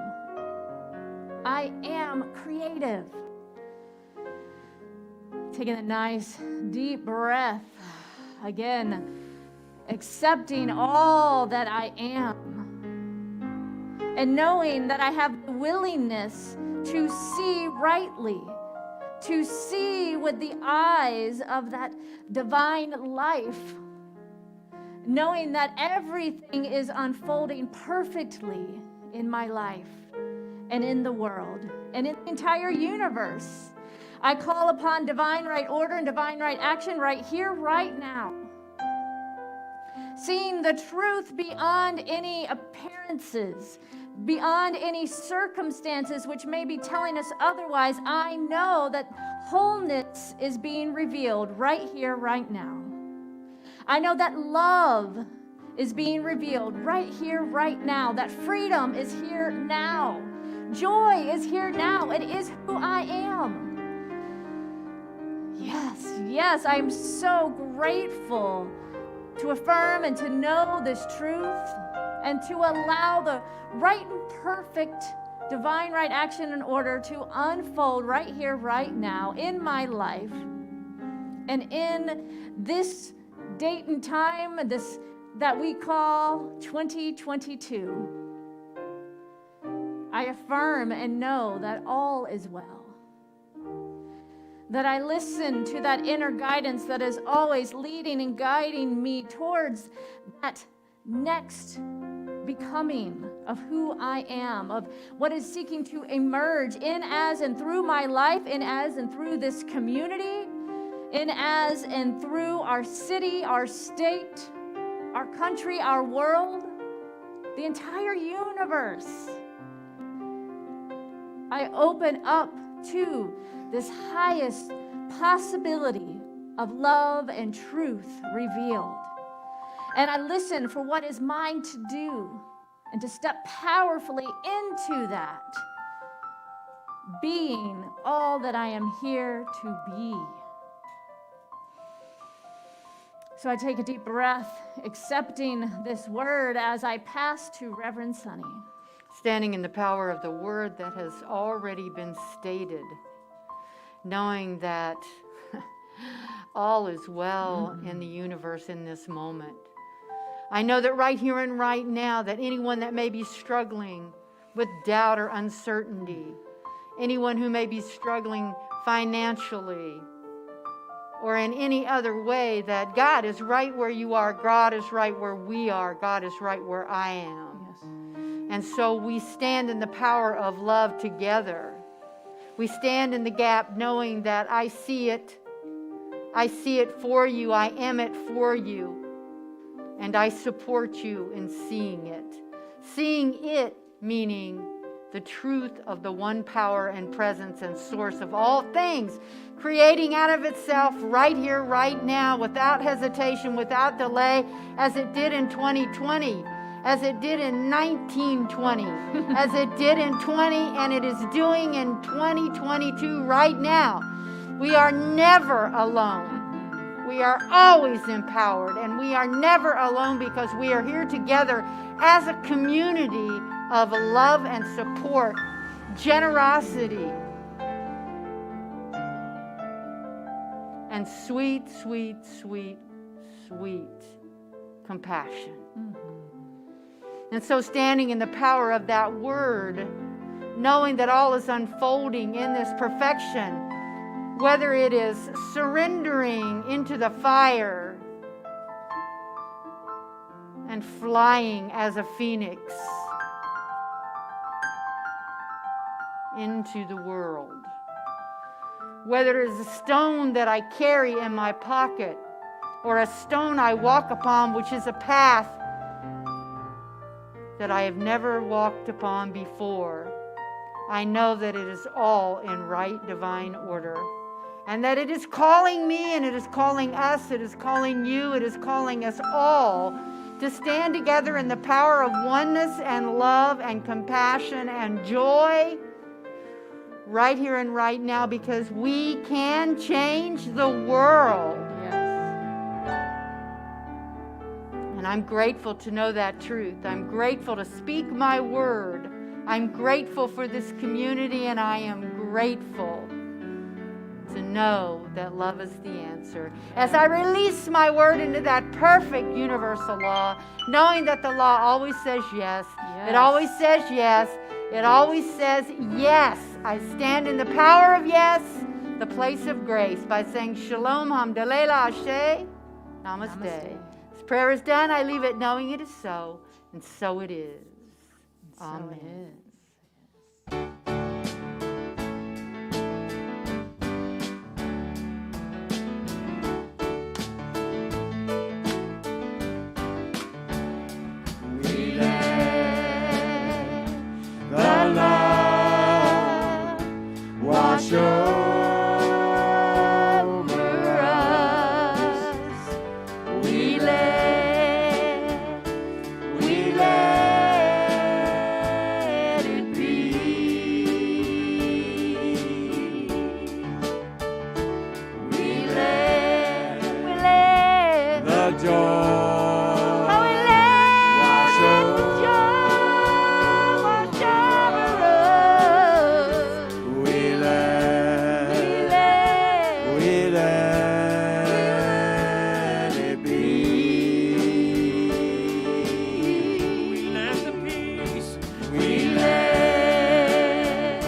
I am creative. Taking a nice deep breath. Again, accepting all that I am. And knowing that I have the willingness to see rightly, to see with the eyes of that divine life. Knowing that everything is unfolding perfectly in my life and in the world and in the entire universe. I call upon divine right order and divine right action right here, right now. Seeing the truth beyond any appearances, beyond any circumstances which may be telling us otherwise, I know that wholeness is being revealed right here, right now. I know that love is being revealed right here, right now. That freedom is here now. Joy is here now. It is who I am. Yes, I am so grateful to affirm and to know this truth and to allow the right and perfect divine right action and order to unfold right here, right now in my life and in this date and time, this that we call 2022. I affirm and know that all is well. That I listen to that inner guidance that is always leading and guiding me towards that next becoming of who I am, of what is seeking to emerge in, as, and through my life, in, as, and through this community, in, as, and through our city, our state, our country, our world, the entire universe. I open up to this highest possibility of love and truth revealed. And I listen for what is mine to do and to step powerfully into that, being all that I am here to be. So I take a deep breath, accepting this word as I pass to Reverend Soni. Standing in the power of the word that has already been stated, knowing that all is well in the universe in this moment. I know that right here and right now, that anyone that may be struggling with doubt or uncertainty, anyone who may be struggling financially or in any other way, that God is right where you are, God is right where we are, God is right where I am. Yes. And so we stand in the power of love together. We stand in the gap knowing that I see it for you, I am it for you, and I support you in seeing it. Seeing it meaning the truth of the one power and presence and source of all things, creating out of itself right here, right now, without hesitation, without delay, as it did in 2020, as it did in 1920, as it did in 20, and it is doing in 2022 right now. We are never alone. We are always empowered, and we are never alone because we are here together as a community of love and support, generosity, and sweet, sweet, sweet sweet compassion. And so standing in the power of that word, knowing that all is unfolding in this perfection, whether it is surrendering into the fire and flying as a phoenix into the world, whether it is a stone that I carry in my pocket or a stone I walk upon, which is a path that I have never walked upon before, I know that it is all in right divine order, and that it is calling me, and it is calling us, it is calling you, it is calling us all to stand together in the power of oneness and love and compassion and joy right here and right now, because we can change the world. And I'm grateful to know that truth. I'm grateful to speak my word. I'm grateful for this community, and I am grateful to know that love is the answer. As I release my word into that perfect universal law, knowing that the law always says yes. It always says yes. It always says yes. I stand in the power of yes, the place of grace, by saying Shalom, Hamdalela, Ashe, Namaste. This prayer is done. I leave it knowing it is so, and so it is. Amen. Wash over us. We let it be. We let the joy wash over us. We let it be. We let the peace. We let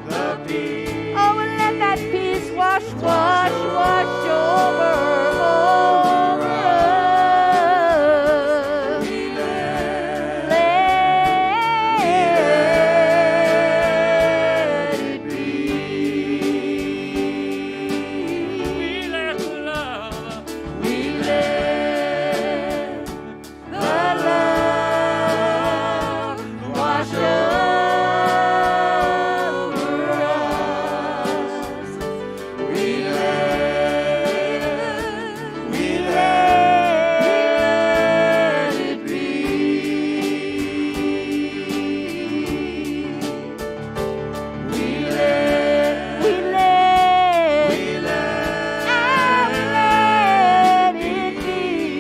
the peace. Oh, and let that peace wash over us. We let it be. We let the love. We let the love wash over us. We let it be. We let it be.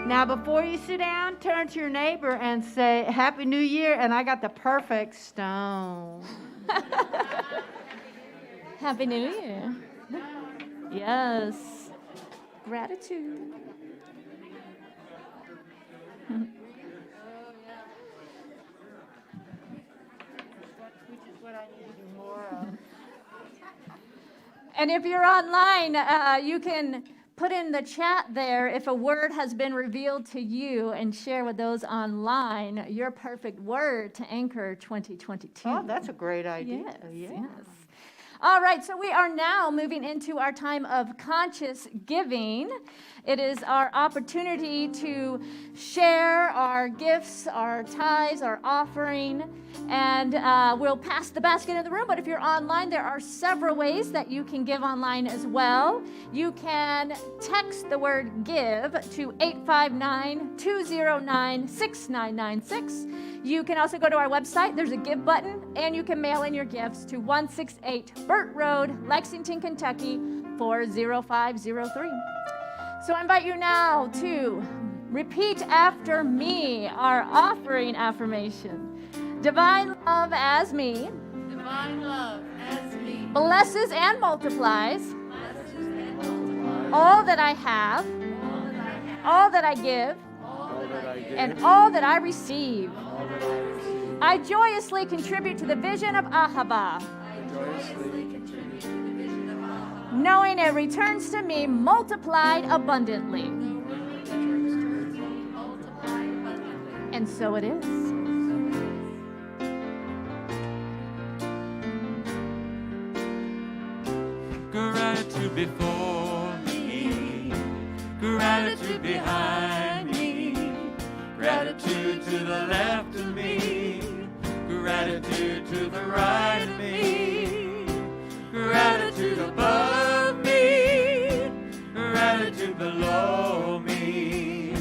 Now, before you sit down, turn to your neighbor and say, Happy New Year, and I got the perfect stone. Happy New Year. Yes. Gratitude. Which is what I need to do more of. And if you're online, you can put in the chat there if a word has been revealed to you, and share with those online your perfect word to anchor 2022. Oh, that's a great idea. Yes, Yeah. yes. All right, so we are now moving into our time of conscious giving. It is our opportunity to share our gifts, our tithes, our offering, and we'll pass the basket in the room. But if you're online, there are several ways that you can give online as well. You can text the word give to 859-209-6996. You can also go to our website. There's a give button, and you can mail in your gifts to 168 Burt Road, Lexington, Kentucky, 40503. So I invite you now to repeat after me our offering affirmation. Divine love as me Divine love blesses and multiplies all that I have, all that I give, and all that I receive. I joyously contribute to the vision of Ahava, knowing it returns to me multiplied abundantly. And so it is. Gratitude before me, gratitude behind me, gratitude to the left of me, gratitude to the right of me, gratitude above me, gratitude below me,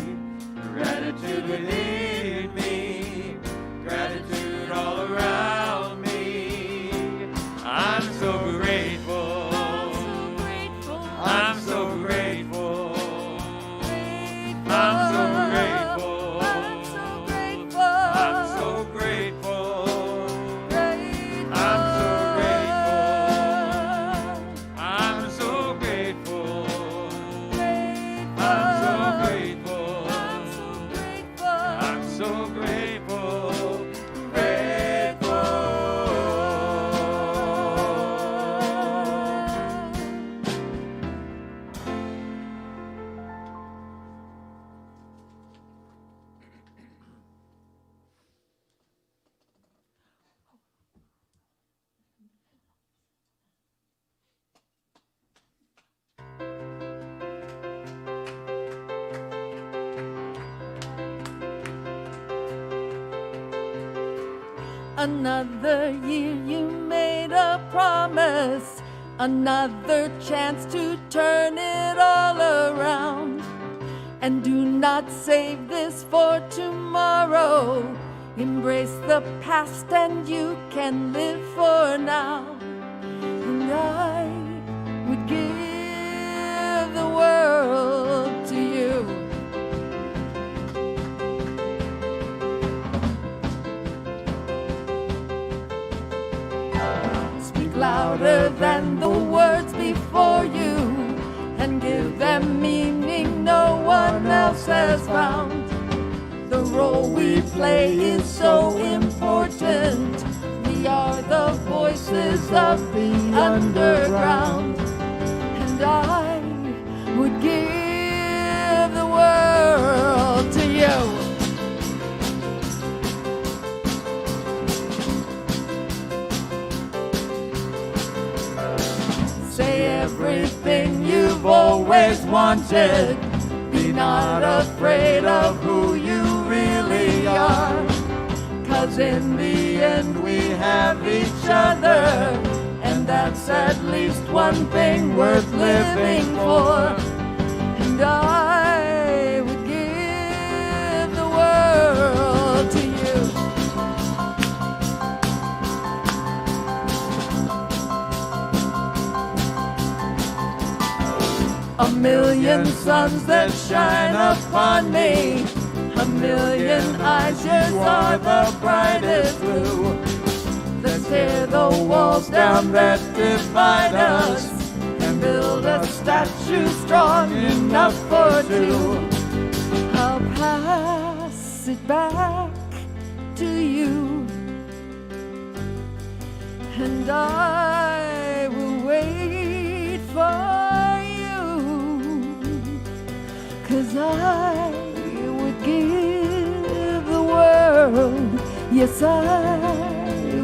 gratitude within me, gratitude all around me. I'm so grateful. I'm so grateful. I'm so grateful. I'm so grateful. I'm so grateful. I'm so grateful. I'm so grateful. I'm so grateful. Another year you made a promise, another chance to turn it all around. And do not save this for tomorrow. Embrace the past and you can live for now. And I would give the world to you. Louder than the words before you, and give them meaning no one else has found. The role we play is so important. We are the voices of the underground, and I would give the world to you. Say everything you've always wanted. Be not afraid of who you really are. 'Cause in the end we have each other, and that's at least one thing worth living for. And I would give the world to you. A million suns that shine upon me, a million eyes, yours are the brightest blue. Let's tear the walls down that divide us, and build a statue strong enough for two. I'll pass it back to you, and I will wait for 'cause I would give the world, yes, I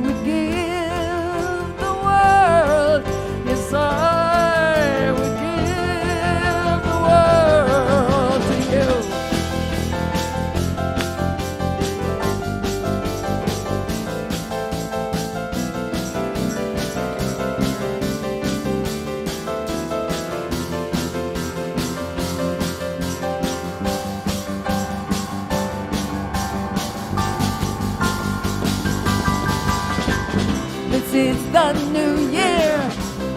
would give the world, yes, I would give the world to you. This is the new year,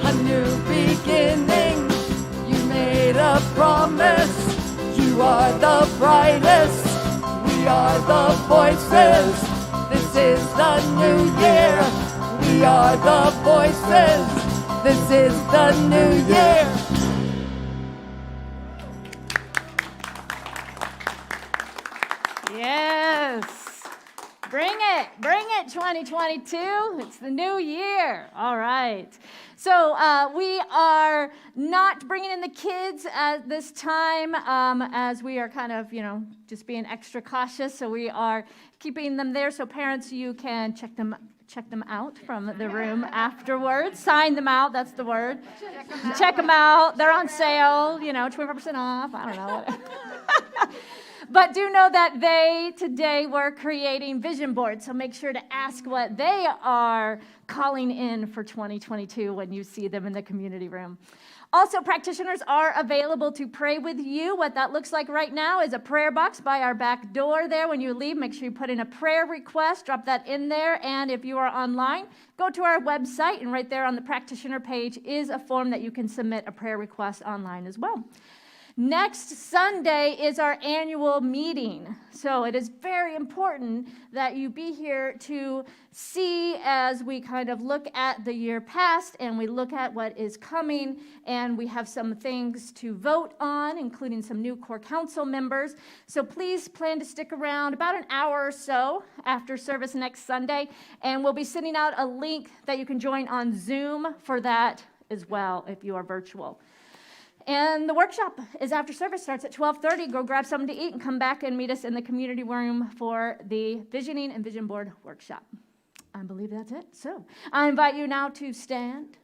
a new beginning. You made a promise, you are the brightest. We are the voices. This is the new year, we We are the voices. This is the new year. Yes. Bring it, 2022. It's the new year. All right. So we are not bringing in the kids at this time as we are kind of, just being extra cautious. So we are keeping them there so parents, you can check them out from the room afterwards. Sign them out, that's the word. Check them out. They're on sale, 24% off. I don't know. But do know that they today were creating vision boards, so make sure to ask what they are calling in for 2022 when you see them in the community room. Also, practitioners are available to pray with you. What that looks like right now is a prayer box by our back door there. When you leave, make sure you put in a prayer request, drop that in there, and if you are online, go to our website, and right there on the practitioner page is a form that you can submit a prayer request online as well. Next Sunday is our annual meeting, so it is very important that you be here to see as we kind of look at the year past and we look at what is coming, and we have some things to vote on, including some new core council members. So please plan to stick around about an hour or so after service next Sunday, and we'll be sending out a link that you can join on Zoom for that as well if you are virtual. And the workshop is after service, starts at 12:30. Go grab something to eat and come back and meet us in the community room for the Visioning and Vision Board workshop. I believe that's it. So I invite you now to stand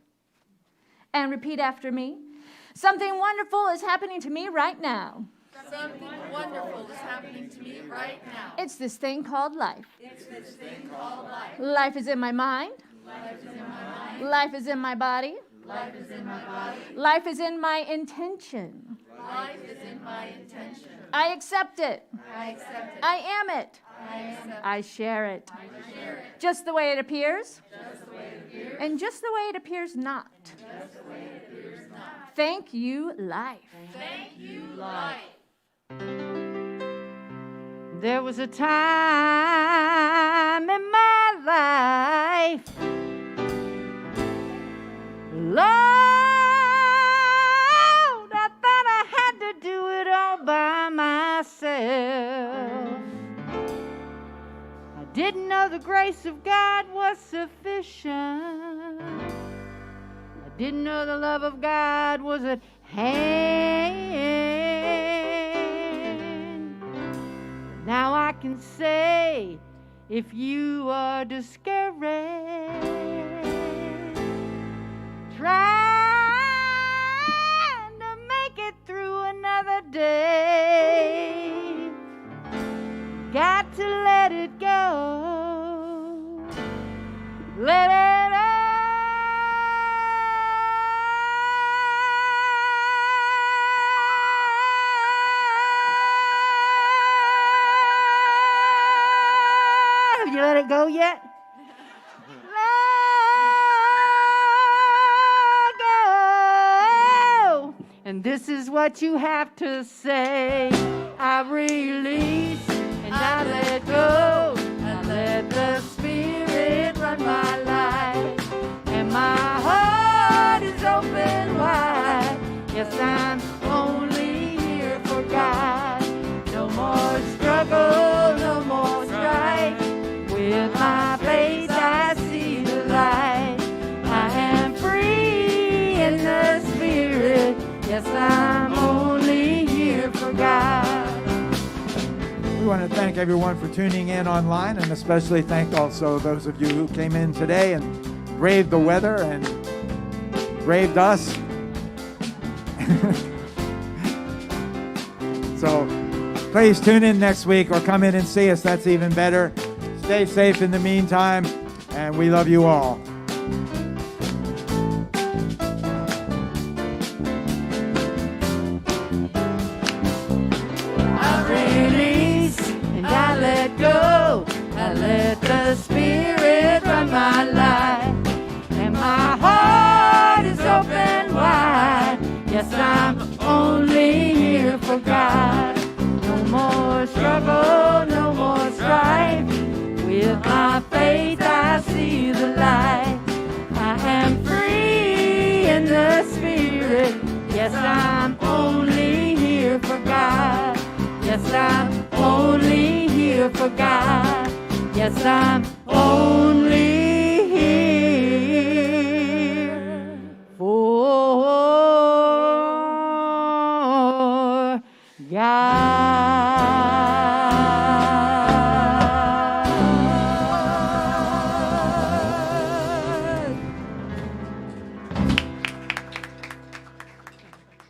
and repeat after me. Something wonderful is happening to me right now. Something wonderful is happening to me right now. It's this thing called life. It's this thing called life. Life is in my mind. Life is in my mind. Life is in my body. Life is in my body. Life is in my intention. Life is in my intention. I accept it. I accept it. I am it. I accept it. I share it. I share it. Just the way it appears. Just the way it appears. And just the way it appears not. Just the way it appears not. Thank you, life. Thank you, life. There was a time in my life, Lord, I thought I had to do it all by myself. I didn't know the grace of God was sufficient. I didn't know the love of God was at hand. Now I can say, if you are discouraged, trying to make it through another day, got to let it go. Let it Have you let it go yet? And this is what you have to say. I release and I let go. I let the Spirit run my life. And my heart is open wide. Yes, I'm only here for God. No more struggle, no more strife. With my faith I see the light. I am free in the Spirit. Yes, I'm only here for God. We want to thank everyone for tuning in online, and especially thank also those of you who came in today and braved the weather and braved us. So please tune in next week or come in and see us. That's even better. Stay safe in the meantime, and we love you all. Let go, I let the Spirit run my life, and my heart is open wide. Yes, I'm only here for God. No more struggle, no more strife. With my faith I see the light. Yes, I'm only here for God. Yes, I'm only here for God.